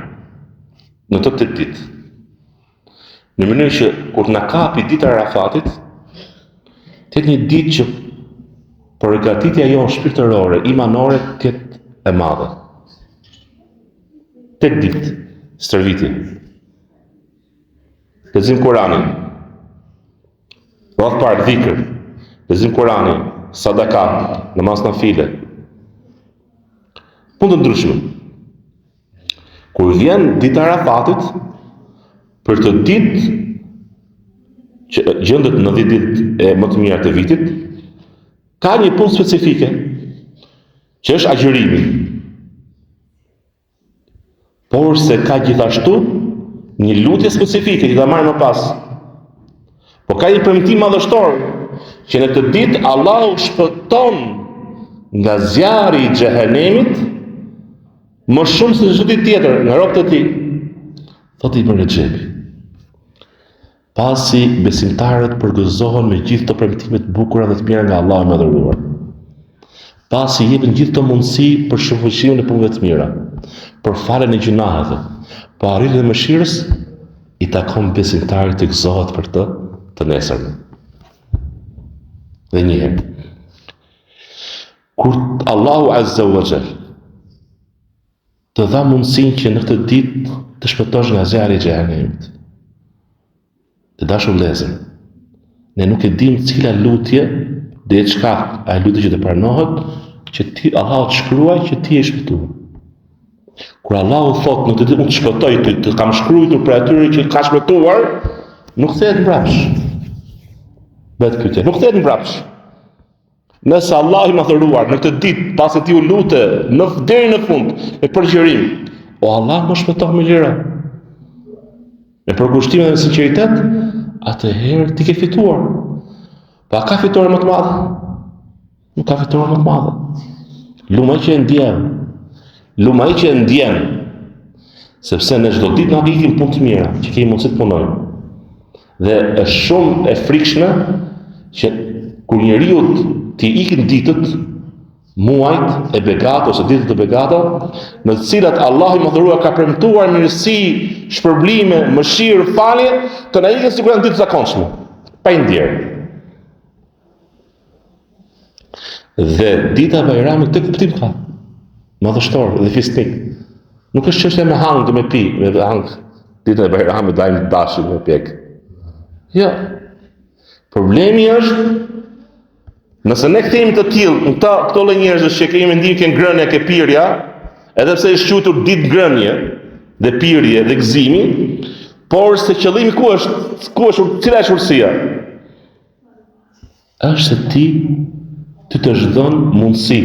në të 8 ditë. Në mënyrë që kur na kapi dita e Arafatit, Të jetë një ditë që përgatitja jonë shpirtërore, imanore, të jetë e madhe. 8 ditë stërvitje. Lexim Kur'anin. Radh parë dhikr. Lexim Kur'anin, sadaka, namaz nafile. Punë të ndryshme. Kur vjen dita e Arafatit, për të ditë që gjendet në 10 ditë e më të mira të vitit, ka një punë specifike, që është agjërimi. Por se ka gjithashtu një lutje specifike që ta marrim më pas. Po ka një premtim madhështor që në këtë ditë Allahu shpëton nga zjarri i xhehenemit më shumë se çdo ditë tjetër nga robët e tij. Thotë Ibn Rexhepi. Pasi besimtarët përgëzohen me gjithë të premtimet të bukura dhe të mira nga Allahu i Madhëruar. Pasi jepen gjithë të mundësi për shërbësimin e punëve të mira, për faljen e gjunaheve, për arritjen e mëshirës, i takon besimtarit të gëzohet për të nesërmen. Dhe njëherë, kur Allahu Azza wa Jall të dha mundësinë që në këtë ditë të shpëtosh nga zjarri i xhehenemit, të dashur vëllezër, ne nuk e dim cila lutje dhe çka ai lutje që të pranohet, që ti Allahu të shkruaj që ti je shpëtuar. Kur Allahu thotë në të ditë unë të shpëtoj, të kam shkruar për atyre që ka shpëtuar, nuk kthehet mbrapsh. Vetë këtë, nuk kthehet mbrapsh. Nëse Allahu i Madhëruar në këtë ditë, pasi ti u lute deri në fund me përgjërim, o Allah më shpëtoj me lira. Me përkushtim dhe sinqeritet, atëherë ti ke fituar. Pa ka fituar më të madhe? Nuk ka fituar më të madhe. Lumaj që e ndjen. Lumaj që e ndjen. Sepse në çdo ditë na vikin punë të mira, që kemi mundësi të punojmë. Dhe është shumë e frikshme që kur njeriu ti ikin ditët, muajt e begata ose ditët e begata, në të cilat Allahu i Madhëruar ka premtuar mirësi, shpërblime, mëshirë, falje, të na ikin sigurisht në ditë të zakonshme, pa i ndjerë. Dhe dita e Bajramit të kuptim ka, madhështor dhe fisnik. Nuk është çështje me hang dhe me pi, me hang ditën e Bajramit dajmë dashur me pjek. Jo. Problemi është nëse ne kthehemi të tillë në këto lloj njerëzsh që kemi mendim që ngrënia ke pirja, edhe pse është quajtur ditë ngrënie dhe pirje dhe gëzimi, por se qëllimi ku është, cila është urtësia? Është se ti të zhdon mundësi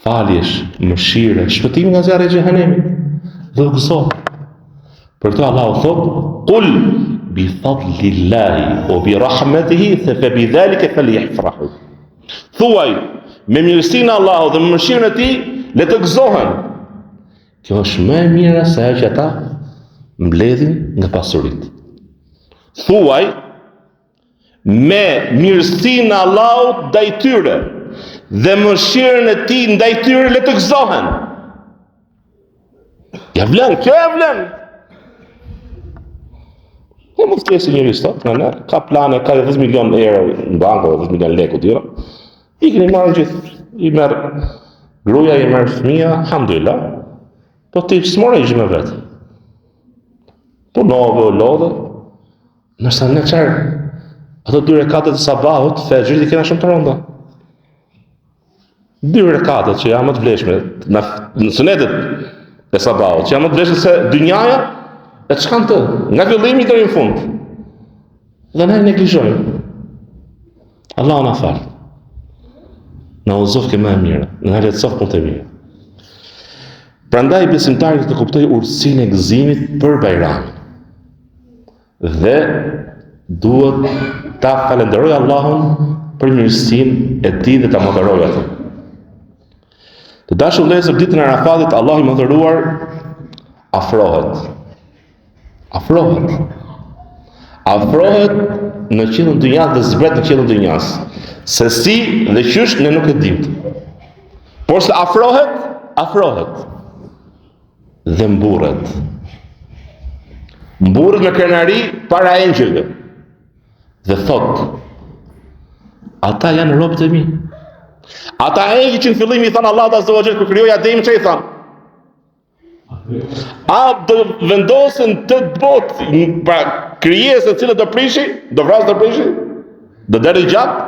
faljesh, mëshire, shpëtimi nga zjarri i xhehenemit dhe u gëzo. Për këtë Allahu thotë: "Qul bi fadlillahi wa bi rahmatihi fa bi dhalika falyafrahu." Thuaj, me mirësinë e Allahut dhe me mëshirën e Tij, le të gëzohen. Kjo është më e mira se ajo që ata mbledhin nga pasuritë. Thuaj, me mirësinë e Allahut ndaj tyre dhe mëshirën e Tij ndaj tyre, le të gëzohen. Ja vlen, kjo ja vlen. Ne mund të kesi njëri sot, ka plane, ka 10 milion euro në bankë, 10 milion lekë tjera. I keni marrë gjithë, i merë gruaja, i merë fëmia, alhamdulillah. Po ti s'more ishë me vetë. Punove, o lodhe. Nërsa ne qërë, ato 2 rekatet e sabahut, fejgjërit i kena shumë të ronda. 2 rekatet që janë më të vleshme, në sunetet e sabahut, që janë më të vleshme se dynjaja, e të shkanë të, nga fillimi deri në fund. Dhe ne neglizhojmë. Allah na falë. Na uzof ke më e mira, na lehtësof punë e mira. Prandaj besimtari të kuptoj urtësinë e gëzimit për Bajramin. Dhe duhet ta falenderoj Allahun për mirësinë e Tij dhe ta mëdhëroj atë. Të dashur vëllezër, ditën e Arafatit Allahu i Mëdhëruar afrohet. Afrohet në qiellin dynjas dhe zbret në qiellin dynjas. Se si dhe qysh ne nuk e dim. Por se afrohet dhe mburret. Mburret me krenari para engjëllve. Dhe thot: ata janë robët e mi. Ata engjëj që në fillim i thanë Allahu Azza wa Jalla kur krijoi Ademin, ç'i thanë? A do vendosen të botë pra krijesën e cilën do prishi, do vrasë do prishi, do dalë gjatë?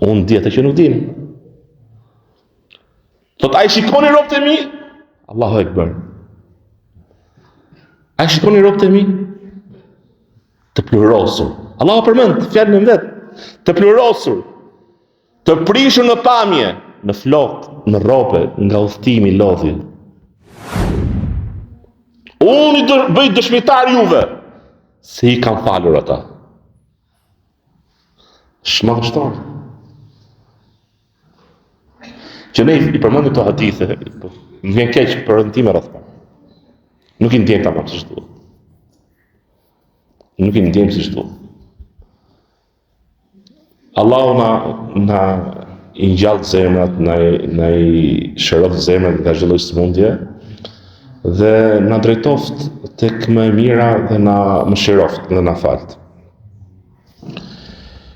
Unë di atë që nuk dim. Thot, a i shikoni robët e mi? Allahu Ekber. A i shikoni robët e mi? Të plurosur. Allahu përmend fjalën e vet. Të plurosur, të prishur në pamje, në flokë, në rope, nga udhtimi, lodhje. Unë i bëj dëshmitar juve se i kam falur ata. Shmangështar. Që ne i përmendim këto hadithe, më vjen keq për rëndime rreth parë. Nuk i ndjem tamam si çdo. Nuk i ndjem si çdo. Allahu na i ngjall zemrat, na i shërof zemrat nga çdo lloj sëmundje dhe na drejtoft tek më e mira dhe na mëshiroft dhe na falt.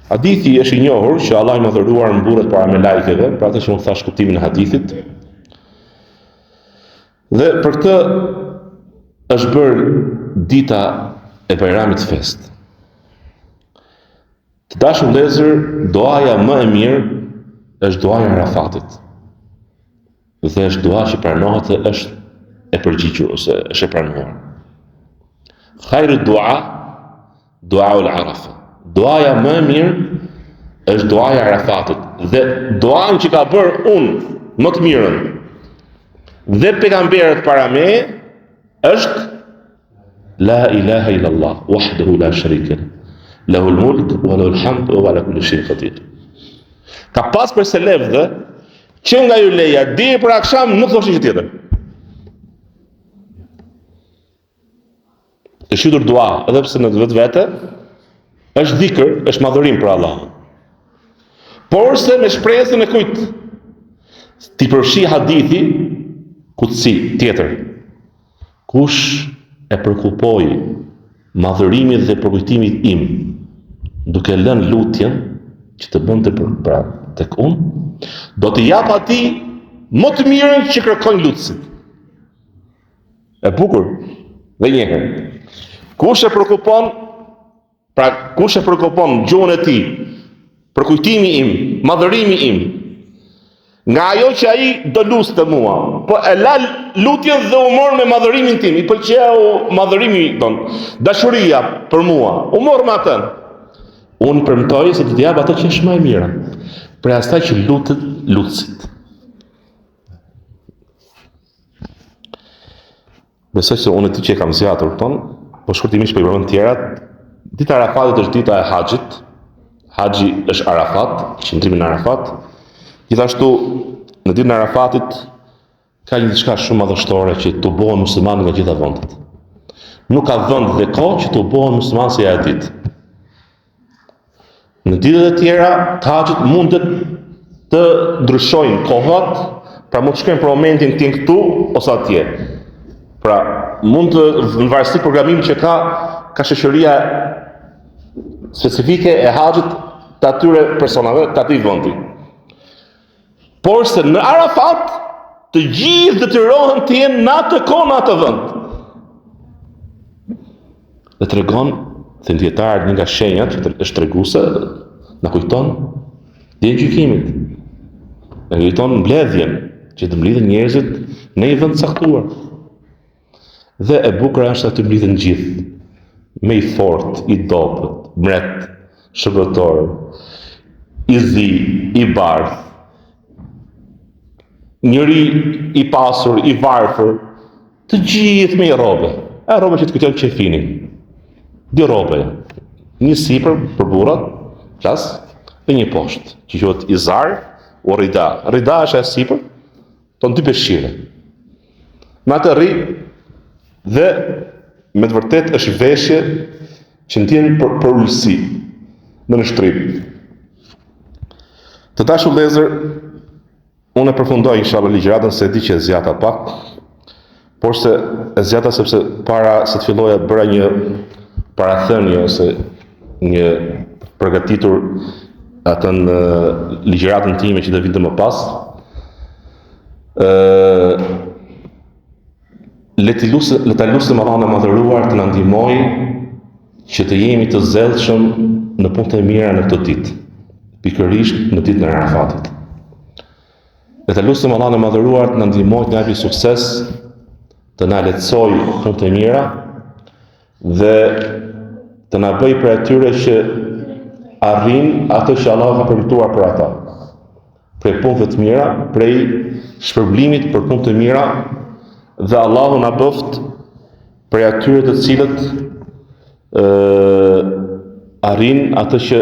Hadithi është i njohur që Allah i madhëruar mburret para me lajkeve, pra atë që unë thash kuptimin e hadithit. Dhe për këtë është bërë dita e Bajramit fest. Të dashur vëllezër, duaja më e mirë është duaja e Arafatit. Dhe është dua që pranohet dhe është e përgjigjur ose është e pranuar. Khairu dua, duaul Arafa. Duaja më e mirë është duaja e Arafatit. Dhe duan që ka bërë unë më të mirën dhe pejgamberët para me është La ilaha illallah wahdahu la sharika lahu lahul mulk wa lahul hamd wa huwa ala kulli shay'in qadir. Ka pas për selefëve që nga ju leja deri për akşam nuk thoshin gjë tjetër. Të shitur dua, edhe pse në vetvete është dhikr, është madhërim për Allahun. Por se me shpresën e kujt ti përfshi hadithi kutsi tjetër. Kush e përkupoj madhërimit dhe përkujtimit im, duke lënë lutjen që të bënte pra tek unë, do të jap atij më të mirën që kërkojnë lutësit. E bukur. Dhe njëherë. Kush e përkupon, pra kush e përkupon gjuhën e tij, përkujtimi im, madhërimi im, nga ajo që ai do luste mua, po e la lutjen dhe u mor me madhërimin tim, i pëlqeu madhërimi ton, dashuria për mua, u mor me atë. Unë premtoj se do të jap atë që është më e mira, për asaj që lutet lutësit. Besoj se unë ti që e kam zgjatur ton, po shkurtimisht po i përmend tjerat. Dita e Arafatit është dita e haxhit. Haxhi është Arafat, qëndrimi në Arafat. Gjithashtu, në ditën e Arafatit ka një diçka shumë madhështore që të bëhen muslimanë nga gjitha vendet. Nuk ka vend dhe kohë që të bëhen muslimanë se ja e ditë. Në ditët e tjera, të haxhit mundet të ndryshojnë kohat, pra mund të shkojnë për momentin tim këtu ose atje. Pra, mund të në varësi programimit që ka shoqëria specifike e haxhit të atyre personave, të atij vendi. Por se në Arafat të gjithë detyrohen të jenë në atë kohë, në atë vend. Dhe tregon se dietarët një nga shenjat që është treguese, na kujton ditën e gjykimit. Na kujton mbledhjen që të mbledhen njerëzit në një vend të caktuar. Dhe e bukur është aty mbledhen gjithë, me i fort, i dobët, mret, shërbëtor, i zi, i bardh, njëri i pasur, i varfër, të gjithë me i robe. E robe që të kujtojnë qefinin. Di robe, një sipër për burrat, plas, dhe një poshtë, që quhet izar o rida. Rida është e sipër, ton dy peshqire. Me atë rri dhe me të vërtet është veshje që ndjen për ulësi në shtrip. Të dashur vëllezër, unë e përfundoj inshallah ligjëratën se di që e zgjata pak, por se e zgjata sepse para se të filloja bëra një parathënie ose një përgatitur atën ligjëratën time që do vinte më pas. Le ta lutem Allahun e madhëruar të na ndihmojë që të jemi të zellshëm në punët e mira në këtë ditë, pikërisht në ditën e Arafatit. Le ta lutem Allahun e madhëruar të na ndihmojë të na japë sukses, të na lehtësojë punët e mira dhe të na bëjë për atyre që arrin atë që Allah ka përgatitur për ata. Prej punëve të mira, prej shpërblimit për punë të mira, dhe Allahu na bëft prej atyre të cilët arrin atë që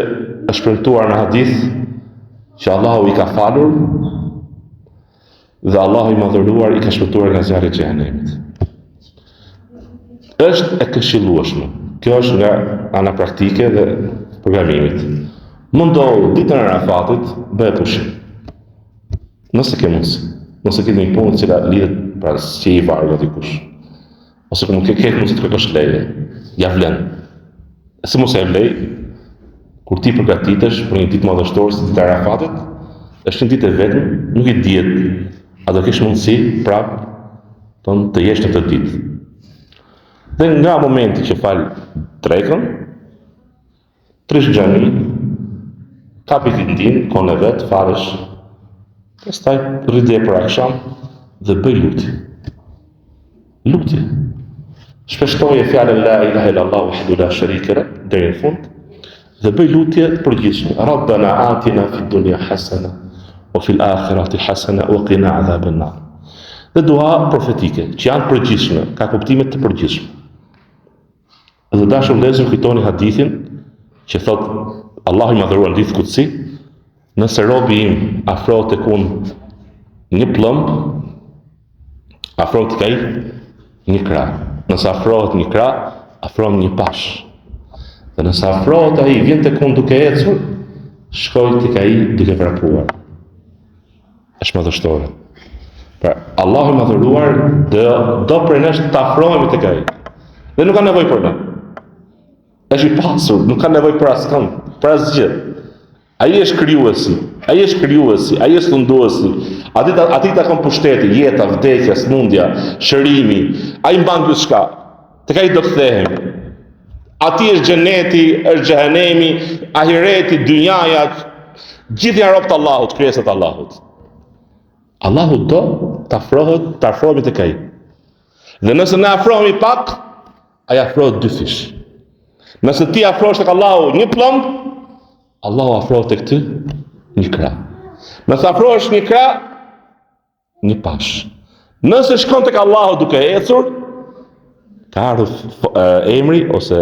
është shprehur në hadith, që Allahu i ka falur dhe Allahu i madhëruar i ka shpëtuar nga zjarri i xhehenemit. Është e këshillueshme. Kjo është nga ana praktike dhe programimit. Mundohu ditën e Arafatit bëj pushim. Nëse ke mundësi, nëse ke një punë që lidhet pra si i vargu dikush, ose nuk ke mundësi të kërkosh leje, ja vlen. Se mos e vlej, kur ti përgatitesh për një ditë madhështore si dita e Arafatit, është një ditë e vetëm, nuk i dihet a do kesh mundësi prapë të jesh në këtë ditë. Dhe nga momenti që fal drekën, trish xhami, kapi vitindin, kon e vet, faresh, pastaj rridje për akşam dhe bëj lutje. Lutje. Shpeshtoje fjalën la ilaha illallah wahdahu la sharika lah deri në fund dhe bëj lutje të përgjithshme. Rabbana atina fid dunya hasana wa fil akhirati hasana wa qina adhaban nar. Dhe dua profetike që janë të përgjithshme, ka kuptime të përgjithshme. Dhe dashur vëllezër, kujtoni hadithin që thot Allahu i madhëruar në hadith kutsi, nëse robi im afrohet tek unë një plëmb, afrohet tek ai një krah. Nëse afrohet një krah, afrohet një pash. Dhe nëse afrohet ai vjen tek unë duke ecur, shkoj tek ai duke vrapuar. Është madhështore. Pra, Allahu i madhëruar do prej nesh të afrohemi tek ai. Dhe nuk ka nevojë për ne. Është i pasur, nuk ka nevojë për askënd, për asgjë. Ai është krijuesi, ai është krijuesi, ai është sunduesi. Ati ta ka pushteti, jeta, vdekja, smundja, shërimi. Ai mban gjithçka. Tek ai do të kthehemi. Ati është xheneti, është xhehenemi, ahireti, dynjaja, gjithë janë robët e Allahut, krijesat e Allahut. Allahu do të afrohemi tek ai. Dhe nëse ne afrohemi pak, ai afrohet dy fish. Nëse ti afrohesh tek Allahu një plumb, Allahu afrohet tek ty një krah. Nëse afrohesh një krah, një pash. Nëse shkon tek Allahu duke ecur, ka ardhur emri ose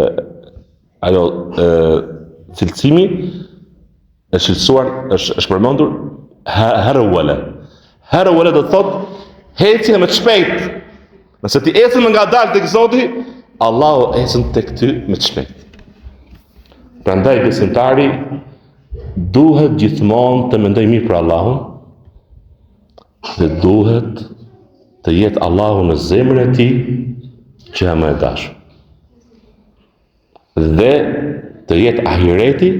ajo cilësimi e shqetësuar është përmendur harwala. Harwala do të thotë heci me të shpejt. Nëse ti ecën nga dalë tek Zoti, Allahu ecën tek ty me të shpejt. Prandaj besimtari duhet gjithmonë të mendoj mirë për Allahun dhe duhet të jetë Allahu në zemrën e tij që e më e dashur. Dhe të jetë ahireti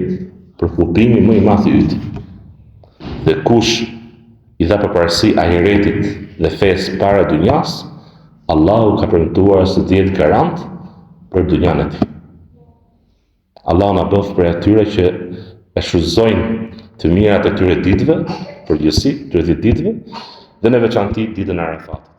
përkupimi më i madh i yt. Dhe kush i dha përparësi ahiretit dhe fesë para dynjas, Allahu ka premtuar se të jetë garant për dynjan e tij. Allahu na bëf për atyre që e shfrytëzojnë të mirat e këtyre ditëve, përgjithësi, këtyre ditëve, dhe në veçanti ditën e Arafatit.